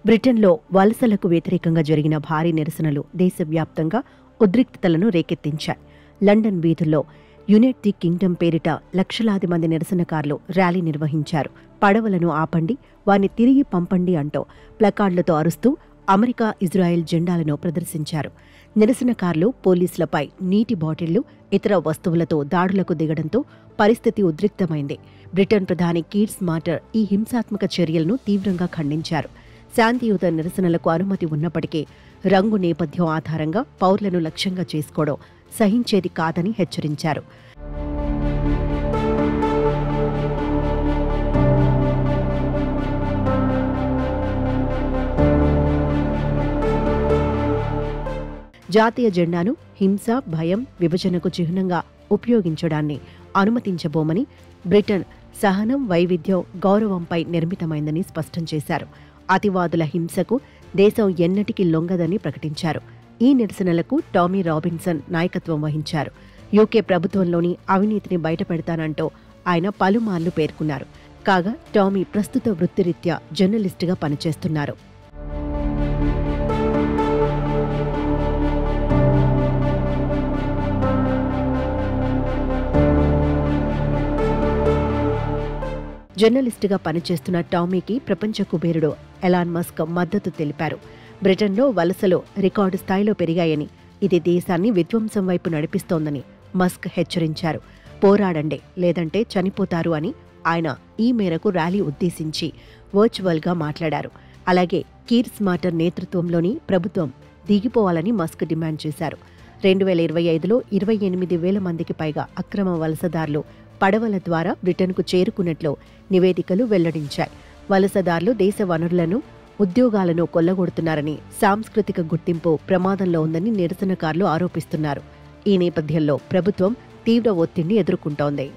బ్రిటన్లో వలసలకు వ్యతిరేకంగా జరిగిన భారీ నిరసనలు దేశవ్యాప్తంగా ఉద్రిక్తతలను రేకెత్తించాయి. లండన్ వీధుల్లో యునైట్ ది కింగ్డమ్ పేరిట లక్షలాది మంది నిరసనకారులు ర్యాలీ నిర్వహించారు. పడవలను ఆపండి, వారిని తిరిగి పంపండి అంటూ ప్లకార్డులతో అరుస్తూ అమెరికా, ఇజ్రాయెల్ జెండాలను ప్రదర్శించారు. నిరసనకారులు పోలీసులపై నీటి బాటిళ్లు, ఇతర వస్తువులతో దాడులకు దిగడంతో పరిస్థితి ఉద్రిక్తమైంది. బ్రిటన్ ప్రధాని కీర్ స్మార్టర్ ఈ హింసాత్మక చర్యలను తీవ్రంగా ఖండించారు. శాంతియుత నిరసనలకు అనుమతి ఉన్నప్పటికీ రంగు నేపథ్యం ఆధారంగా పౌరులను లక్ష్యంగా చేసుకోవడం సహించేది కాదని హెచ్చరించారు. జాతీయ జెండాను హింస, భయం, విభజనకు చిహ్నంగా ఉపయోగించడాన్ని అనుమతించబోమని, బ్రిటన్ సహనం, వైవిధ్యం, గౌరవంపై నిర్మితమైందని స్పష్టం చేశారు. అతివాదుల హింసకు దేశం ఎన్నటికీ లొంగదని ప్రకటించారు. ఈ నిరసనలకు టామీ రాబిన్సన్ నాయకత్వం వహించారు. యూకే ప్రభుత్వంలోని అవినీతిని బయటపెడతానంటూ ఆయన పలుమార్లు పేర్కొన్నారు. కాగా టామీ ప్రస్తుత వృత్తిరీత్యా జర్నలిస్టుగా పనిచేస్తున్నారు. జర్నలిస్టుగా పనిచేస్తున్న టామీకి ప్రపంచ కుబేరుడు ఎలాన్ మస్క్ మద్దతు తెలిపారు. బ్రిటన్లో వలసలు రికార్డు స్థాయిలో పెరిగాయని, ఇది దేశాన్ని విధ్వంసం వైపు నడిపిస్తోందని మస్క్ హెచ్చరించారు. పోరాడండి, లేదంటే చనిపోతారు అని ఆయన ఈ మేరకు ర్యాలీ ఉద్దేశించి వర్చువల్గా మాట్లాడారు. అలాగే కీర్ స్మార్టర్ నేతృత్వంలోని ప్రభుత్వం దిగిపోవాలని మస్క్ డిమాండ్ చేశారు. 2025లో 28,000 మందికి పైగా అక్రమ వలసదారులు పడవల ద్వారా బ్రిటన్కు చేరుకున్నట్లు నివేదికలు వెల్లడించాయి. వలసదారులు దేశ వనరులను, ఉద్యోగాలను కొల్లగొడుతున్నారని, సాంస్కృతిక గుర్తింపు ప్రమాదంలో ఉందని నిరసనకారులు ఆరోపిస్తున్నారు. ఈ నేపథ్యంలో ప్రభుత్వం తీవ్ర ఒత్తిడిని ఎదుర్కొంటోంది.